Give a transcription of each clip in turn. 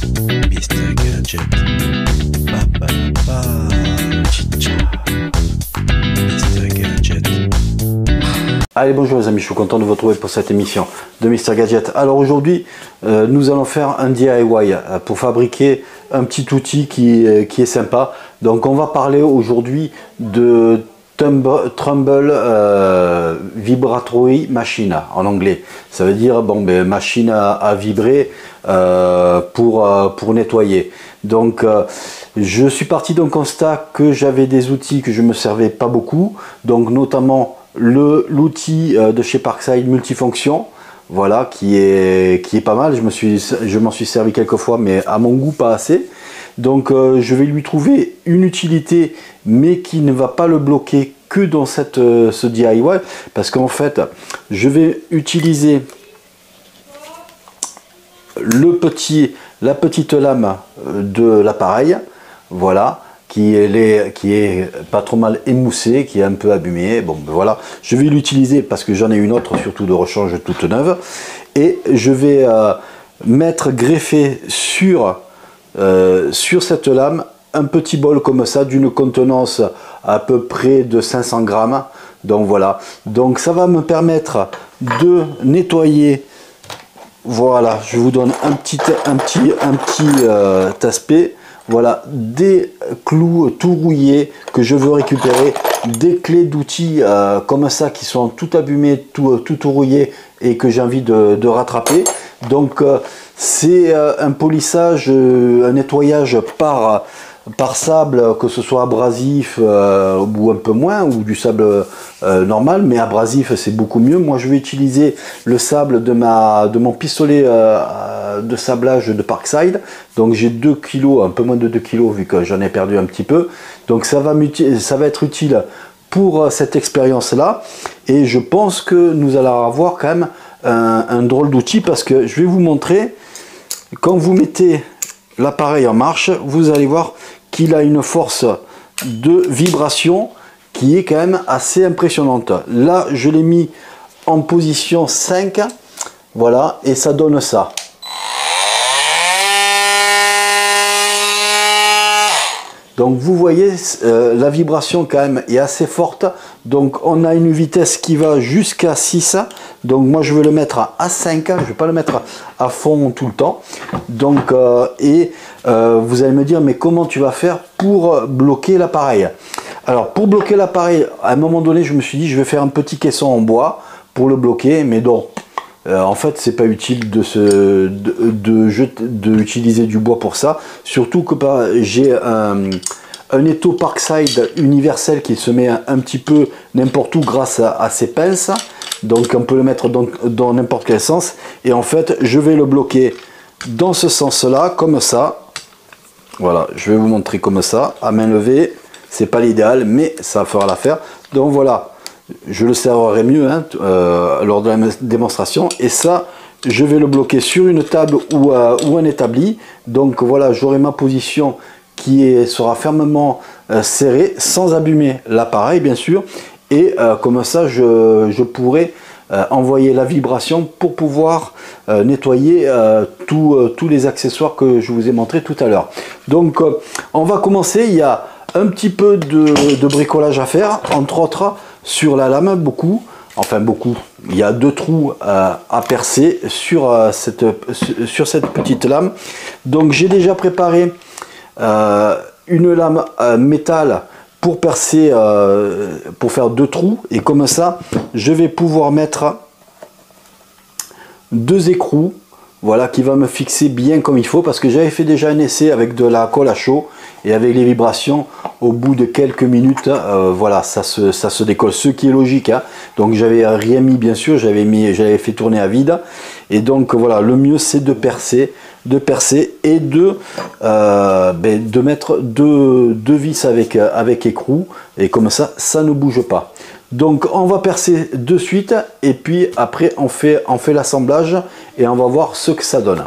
Mr. Gadget. Ba, ba, ba. Chicha. Mr. Gadget. Allez, bonjour les amis, je suis content de vous retrouver pour cette émission de Mr. Gadget. Alors aujourd'hui, nous allons faire un DIY pour fabriquer un petit outil qui est sympa. Donc on va parler aujourd'hui de Trumbull Vibratory Machine en anglais. Ça veut dire machine à vibrer pour nettoyer. Donc je suis parti d'un constat que j'avais des outils que je me servais pas beaucoup, donc notamment l'outil de chez Parkside multifonction, voilà, qui est pas mal. Je m'en suis servi quelques fois, mais à mon goût pas assez. Donc je vais lui trouver une utilité, mais qui ne va pas le bloquer que dans ce DIY, parce qu'en fait je vais utiliser la petite lame de l'appareil, voilà, qui est pas trop mal émoussée, qui est un peu abîmée. Bon, ben voilà, je vais l'utiliser parce que j'en ai une autre, surtout de rechange toute neuve, et je vais mettre greffé sur cette lame un petit bol comme ça, d'une contenance à peu près de 500 grammes. Donc voilà, donc ça va me permettre de nettoyer. Voilà, je vous donne un petit aspect. Voilà, des clous tout rouillés que je veux récupérer, des clés d'outils comme ça qui sont tout abîmées, tout rouillées et que j'ai envie de rattraper. Donc c'est un polissage, un nettoyage par sable, que ce soit abrasif ou un peu moins, ou du sable normal, mais abrasif c'est beaucoup mieux. Moi je vais utiliser le sable de mon pistolet de sablage de Parkside. Donc j'ai 2 kg, un peu moins de 2 kg vu que j'en ai perdu un petit peu. Donc ça va être utile pour cette expérience là, et je pense que nous allons avoir quand même un drôle d'outil, parce que je vais vous montrer, quand vous mettez l'appareil en marche, vous allez voir qu'il a une force de vibration qui est quand même assez impressionnante. Là je l'ai mis en position 5, voilà, et ça donne ça. Donc vous voyez, la vibration quand même est assez forte. Donc on a une vitesse qui va jusqu'à 6. Donc moi je vais le mettre à 5. Je ne vais pas le mettre à fond tout le temps. Donc vous allez me dire, mais comment tu vas faire pour bloquer l'appareil? Alors pour bloquer l'appareil, à un moment donné je me suis dit, je vais faire un petit caisson en bois pour le bloquer. Mais donc en fait c'est pas utile d'utiliser du bois pour ça, surtout que j'ai un étau Parkside universel qui se met un petit peu n'importe où grâce à ses pinces. Donc on peut le mettre dans n'importe quel sens, et en fait je vais le bloquer dans ce sens là, comme ça. Voilà, je vais vous montrer comme ça à main levée. C'est pas l'idéal, mais ça fera l'affaire. Donc voilà, je le serrerai mieux lors de la démonstration. Et ça, je vais le bloquer sur une table ou un établi. Donc voilà, j'aurai ma position qui sera fermement serrée, sans abîmer l'appareil bien sûr. Et comme ça, je pourrai envoyer la vibration pour pouvoir nettoyer tous les accessoires que je vous ai montré tout à l'heure. Donc on va commencer. Il y a un petit peu de bricolage à faire, entre autres sur la lame, beaucoup, il y a 2 trous à percer sur cette petite lame. Donc j'ai déjà préparé une lame métal pour percer, pour faire 2 trous, et comme ça je vais pouvoir mettre 2 écrous, voilà, qui va me fixer bien comme il faut, parce que j'avais fait déjà un essai avec de la colle à chaud, et avec les vibrations au bout de quelques minutes, voilà, ça se décolle, ce qui est logique, hein. Donc j'avais rien mis bien sûr, j'avais fait tourner à vide, et donc voilà, le mieux c'est de percer et de mettre deux vis avec écrou, et comme ça ne bouge pas. Donc on va percer de suite, et puis après on fait l'assemblage et on va voir ce que ça donne.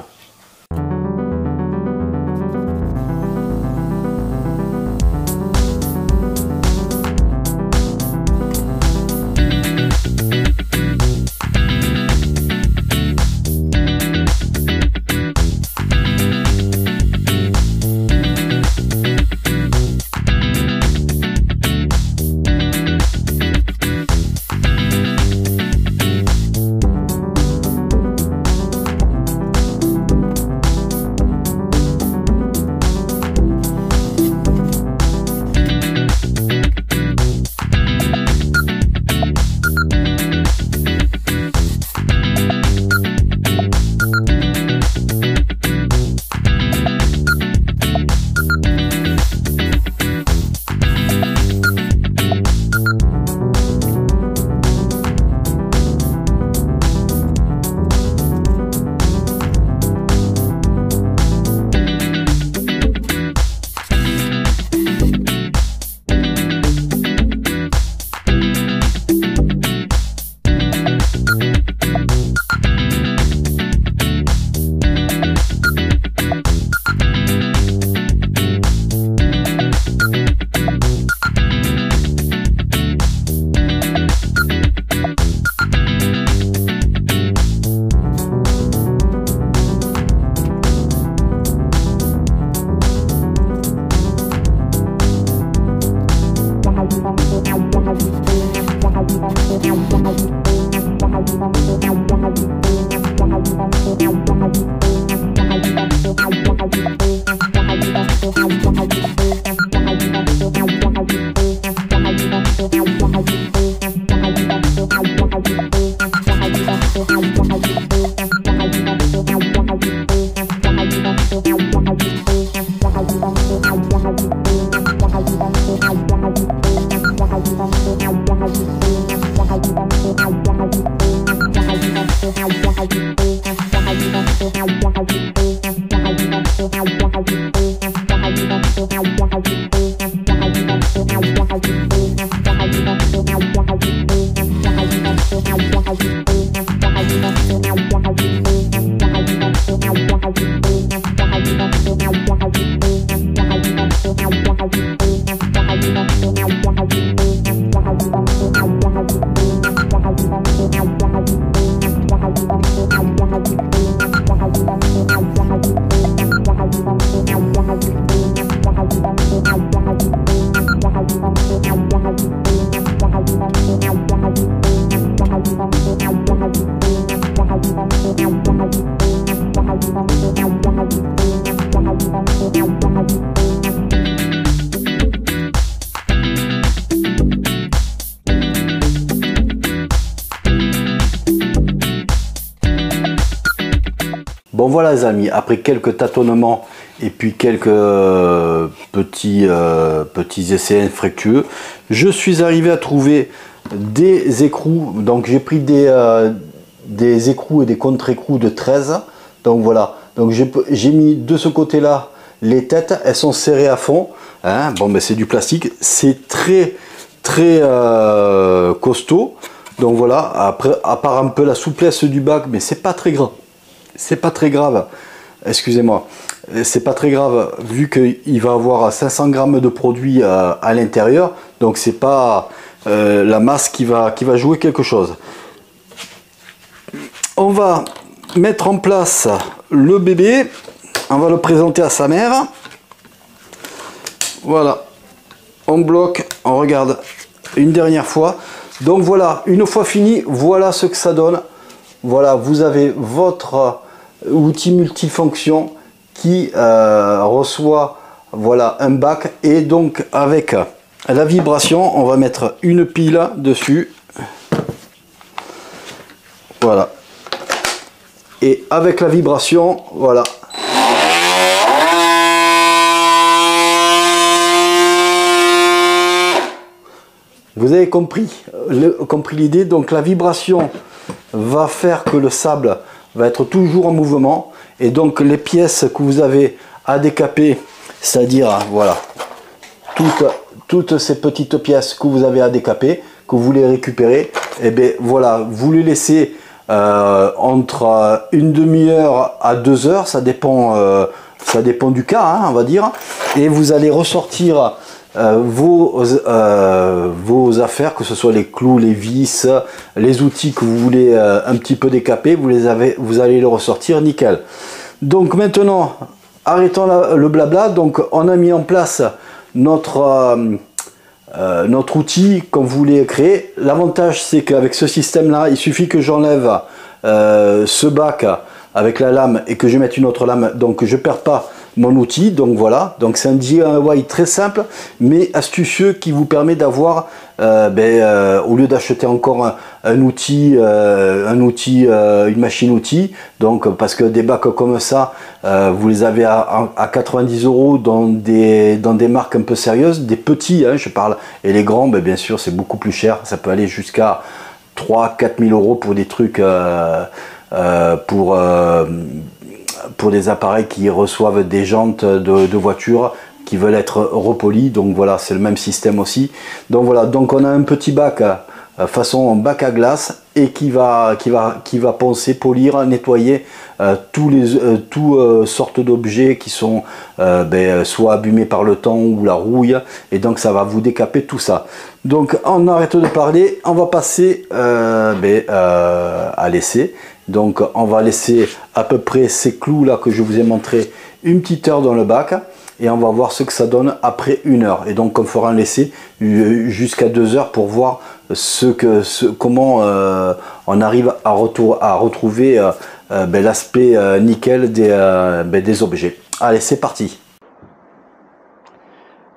Bon voilà les amis, après quelques tâtonnements et puis quelques petits essais infructueux, je suis arrivé à trouver des écrous. Donc j'ai pris des écrous et des contre-écrous de 13. Donc voilà, donc j'ai mis de ce côté là les têtes, elles sont serrées à fond, hein. Bon ben c'est du plastique, c'est très costaud. Donc voilà, après à part un peu la souplesse du bac, mais c'est pas très grave. C'est pas très grave, excusez-moi, c'est pas très grave vu qu'il va avoir 500 grammes de produit à l'intérieur, donc c'est pas la masse qui va jouer quelque chose. On va mettre en place le bébé, on va le présenter à sa mère. Voilà, on bloque, on regarde une dernière fois. Donc voilà, une fois fini, voilà ce que ça donne. Voilà, vous avez votre outil multifonction qui reçoit voilà, un bac. Et donc avec la vibration, on va mettre une pile dessus. Voilà. Et avec la vibration, voilà. Vous avez compris l'idée. Donc la vibration va faire que le sable va être toujours en mouvement, et donc les pièces que vous avez à décaper, c'est-à-dire voilà toutes ces petites pièces que vous avez à décaper, que vous voulez récupérer, et bien voilà, vous les laissez entre une demi-heure à 2 heures, ça dépend du cas, hein, on va dire, et vous allez ressortir vos affaires, que ce soit les clous, les vis, les outils que vous voulez un petit peu décaper, vous allez les ressortir nickel. Donc maintenant, arrêtons le blabla. Donc on a mis en place notre outil qu'on voulait créer. L'avantage, c'est qu'avec ce système là, il suffit que j'enlève ce bac avec la lame et que je mette une autre lame, donc je perds pas mon outil. Donc voilà, donc c'est un DIY très simple mais astucieux qui vous permet d'avoir au lieu d'acheter encore une machine outil, donc parce que des bacs comme ça vous les avez à 90 € dans des marques un peu sérieuses, des petits hein, je parle, et les grands bien sûr c'est beaucoup plus cher, ça peut aller jusqu'à 3-4 000 € pour des trucs pour des appareils qui reçoivent des jantes de voiture qui veulent être repolies. Donc voilà, c'est le même système aussi. Donc voilà, donc on a un petit bac façon bac à glace et qui va poncer, polir, nettoyer toutes sortes d'objets qui sont soit abîmés par le temps ou la rouille, et donc ça va vous décaper tout ça. Donc on arrête de parler, on va passer à l'essai. Donc on va laisser à peu près ces clous là que je vous ai montré une petite heure dans le bac, et on va voir ce que ça donne après 1 heure. Et donc on fera un essai jusqu'à 2 heures pour voir comment on arrive à retrouver l'aspect nickel des objets. Allez, c'est parti.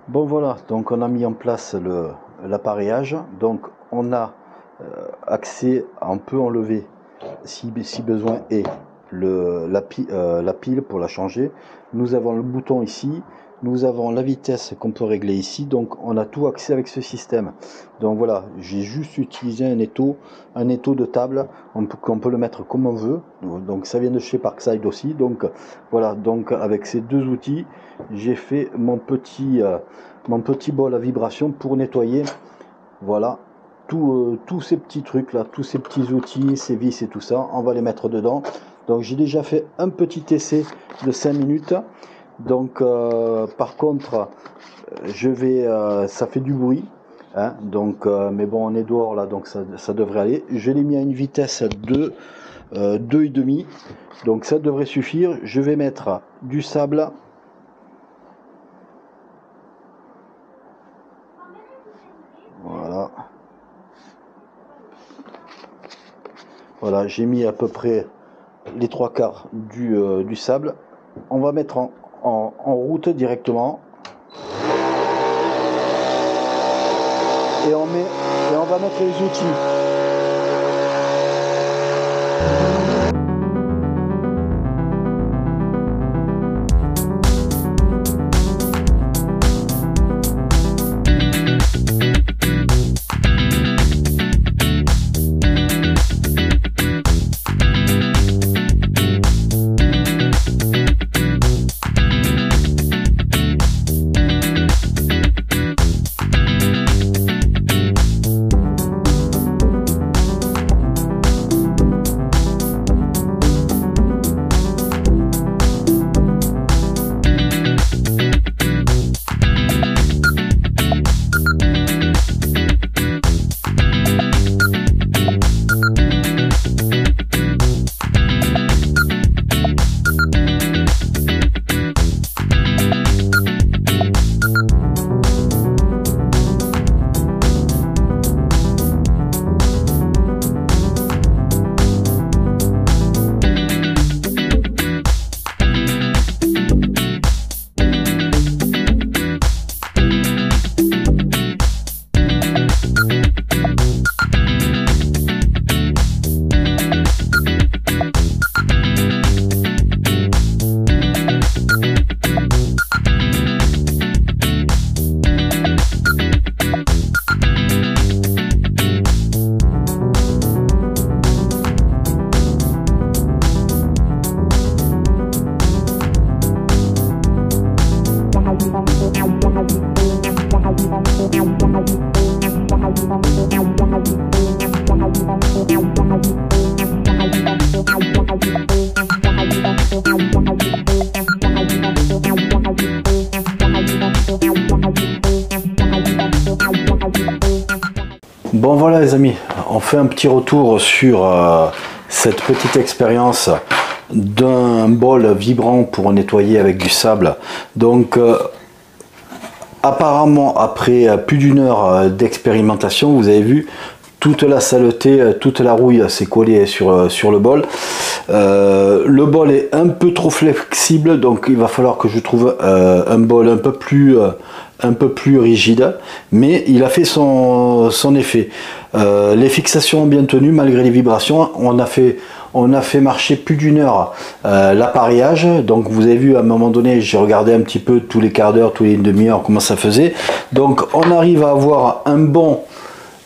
Bon voilà, donc on a mis en place l'appareillage. Donc on a accès, on peut enlever si besoin est la pile pour la changer. Nous avons le bouton ici, nous avons la vitesse qu'on peut régler ici, donc on a tout accès avec ce système. Donc voilà, j'ai juste utilisé un étau de table, on peut le mettre comme on veut. Donc ça vient de chez Parkside aussi. Donc voilà, donc avec ces deux outils, j'ai fait mon petit bol à vibration pour nettoyer. Voilà. Tous ces petits trucs là, tous ces petits outils, ces vis et tout ça, on va les mettre dedans. Donc j'ai déjà fait un petit essai de 5 minutes. Donc par contre, ça fait du bruit, hein, donc mais bon, on est dehors là, donc ça devrait aller. Je l'ai mis à une vitesse de 2,5, donc ça devrait suffire. Je vais mettre du sable. Voilà. Voilà, j'ai mis à peu près les 3/4 du sable. On va mettre en route directement. Et on va mettre les outils. Bon voilà les amis, on fait un petit retour sur cette petite expérience d'un bol vibrant pour nettoyer avec du sable. Donc apparemment après plus d'une heure d'expérimentation, vous avez vu, toute la saleté, toute la rouille s'est collée sur le bol. Le bol est un peu trop flexible, donc il va falloir que je trouve un bol un peu plus rigide, mais il a fait son effet. Les fixations ont bien tenu malgré les vibrations. On a fait marcher plus d'une heure l'appareillage. Donc vous avez vu, à un moment donné, j'ai regardé un petit peu tous les quarts d'heure, tous les demi-heures comment ça faisait. Donc on arrive à avoir un bon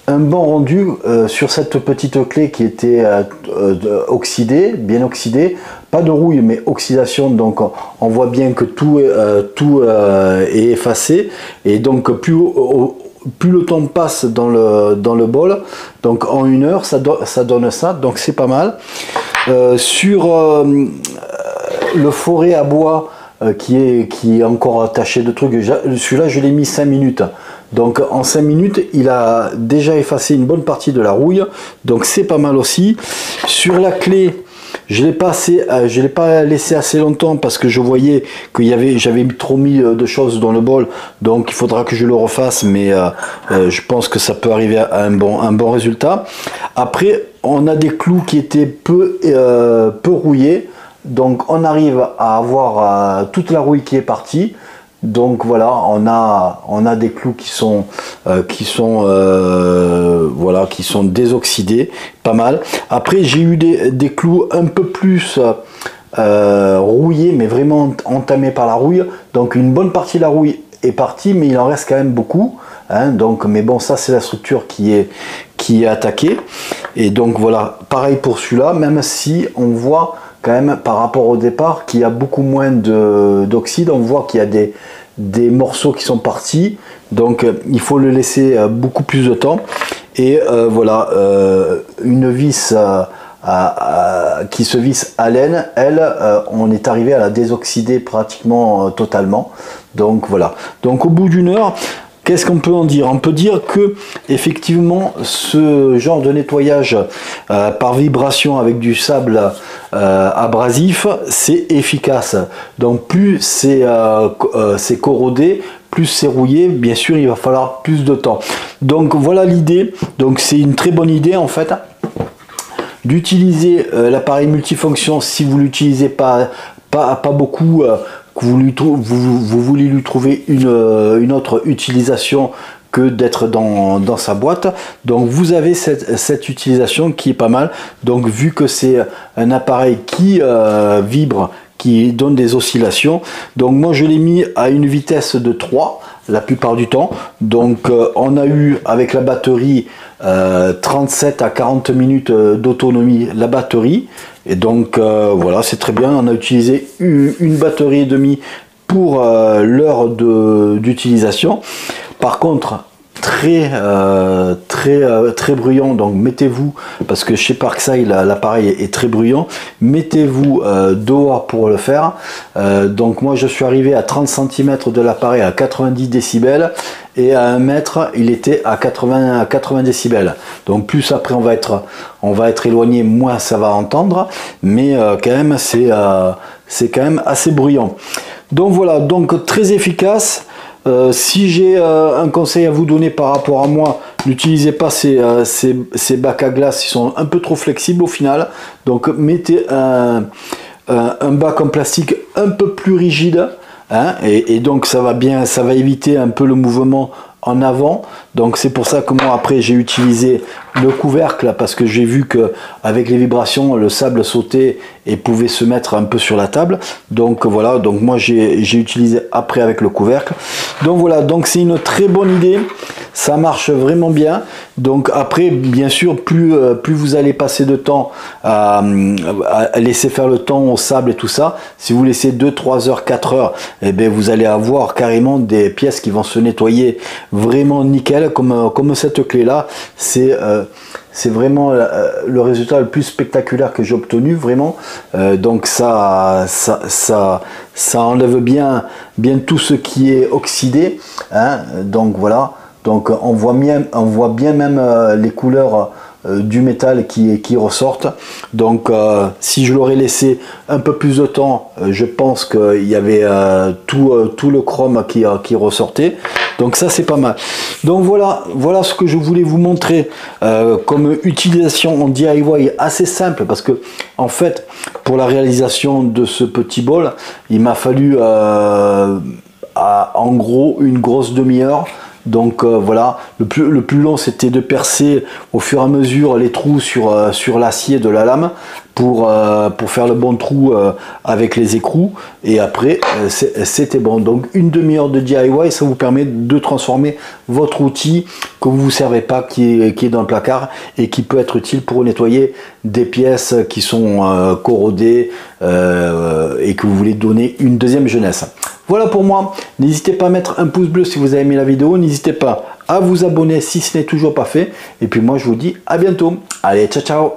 rendu sur cette petite clé qui était oxydée, bien oxydée, pas de rouille mais oxydation. Donc on voit bien que tout est effacé, et donc plus le temps passe dans le bol, donc en une heure ça donne ça, donc c'est pas mal. Sur le forêt à bois qui est encore taché de trucs, celui-là je l'ai mis 5 minutes. Donc en 5 minutes, il a déjà effacé une bonne partie de la rouille, donc c'est pas mal aussi. Sur la clé, Je l'ai pas laissé assez longtemps parce que je voyais que j'avais trop mis de choses dans le bol, donc il faudra que je le refasse, mais je pense que ça peut arriver à un bon résultat. Après, on a des clous qui étaient peu rouillés, donc on arrive à avoir toute la rouille qui est partie. Donc voilà, on a des clous qui sont désoxydés, pas mal. Après, j'ai eu des clous un peu plus rouillés, mais vraiment entamés par la rouille. Donc une bonne partie de la rouille est partie, mais il en reste quand même beaucoup. Hein, donc, mais bon, ça c'est la structure qui est attaquée. Et donc voilà, pareil pour celui-là, même si on voit quand même par rapport au départ qu'il y a beaucoup moins d'oxyde. On voit qu'il y a des morceaux qui sont partis, donc il faut le laisser beaucoup plus de temps. Et voilà, une vis qui se visse à laine, elle, on est arrivé à la désoxyder pratiquement totalement. Donc voilà, donc au bout d'une heure, qu'est-ce qu'on peut en dire? On peut dire que effectivement ce genre de nettoyage par vibration avec du sable abrasif, c'est efficace. Donc plus c'est corrodé, plus c'est rouillé, bien sûr il va falloir plus de temps. Donc voilà l'idée. Donc c'est une très bonne idée en fait d'utiliser l'appareil multifonction si vous l'utilisez pas beaucoup. Que vous voulez lui trouver une autre utilisation que d'être dans sa boîte. Donc vous avez cette utilisation qui est pas mal. Donc vu que c'est un appareil qui vibre, qui donne des oscillations, donc moi je l'ai mis à une vitesse de 3 la plupart du temps. Donc on a eu avec la batterie 37 à 40 minutes d'autonomie la batterie. Et donc voilà, c'est très bien. On a utilisé une batterie et demie pour l'heure d'utilisation. Par contre, très bruyant, donc mettez-vous, parce que chez Parkside l'appareil est très bruyant, mettez-vous dehors pour le faire. Donc moi je suis arrivé à 30 cm de l'appareil à 90 décibels, et à 1 mètre il était à 80 décibels. Donc plus après on va être éloigné, moins ça va entendre, mais quand même c'est quand même assez bruyant. Donc voilà, donc très efficace. Si j'ai un conseil à vous donner par rapport à moi, n'utilisez pas ces bacs à glace, ils sont un peu trop flexibles au final. Donc mettez un bac en plastique un peu plus rigide, hein, et donc ça va éviter un peu le mouvement en avant. Donc c'est pour ça que moi après j'ai utilisé le couvercle, parce que j'ai vu que avec les vibrations le sable sautait et pouvait se mettre un peu sur la table. Donc voilà, donc moi j'ai utilisé après avec le couvercle. Donc voilà, donc c'est une très bonne idée, ça marche vraiment bien. Donc après bien sûr plus vous allez passer de temps à laisser faire le temps au sable et tout ça, si vous laissez 2-3 heures, 4 heures, et bien vous allez avoir carrément des pièces qui vont se nettoyer vraiment nickel, comme cette clé là. C'est vraiment le résultat le plus spectaculaire que j'ai obtenu, vraiment. Donc ça enlève bien tout ce qui est oxydé, hein. Donc voilà, donc on voit bien même les couleurs du métal qui ressortent. Donc si je l'aurais laissé un peu plus de temps, je pense qu'il y avait tout le chrome qui ressortait. Donc ça c'est pas mal. Donc voilà ce que je voulais vous montrer comme utilisation en DIY assez simple, parce que en fait pour la réalisation de ce petit bol il m'a fallu en gros une grosse demi-heure. Donc voilà, le plus long c'était de percer au fur et à mesure les trous sur l'acier de la lame pour faire le bon trou avec les écrous, et après c'était bon. Donc une demi-heure de DIY, ça vous permet de transformer votre outil que vous ne servez pas, qui est dans le placard, et qui peut être utile pour nettoyer des pièces qui sont corrodées et que vous voulez donner une deuxième jeunesse. Voilà pour moi, n'hésitez pas à mettre un pouce bleu si vous avez aimé la vidéo, n'hésitez pas à vous abonner si ce n'est toujours pas fait, et puis moi je vous dis à bientôt. Allez, ciao ciao.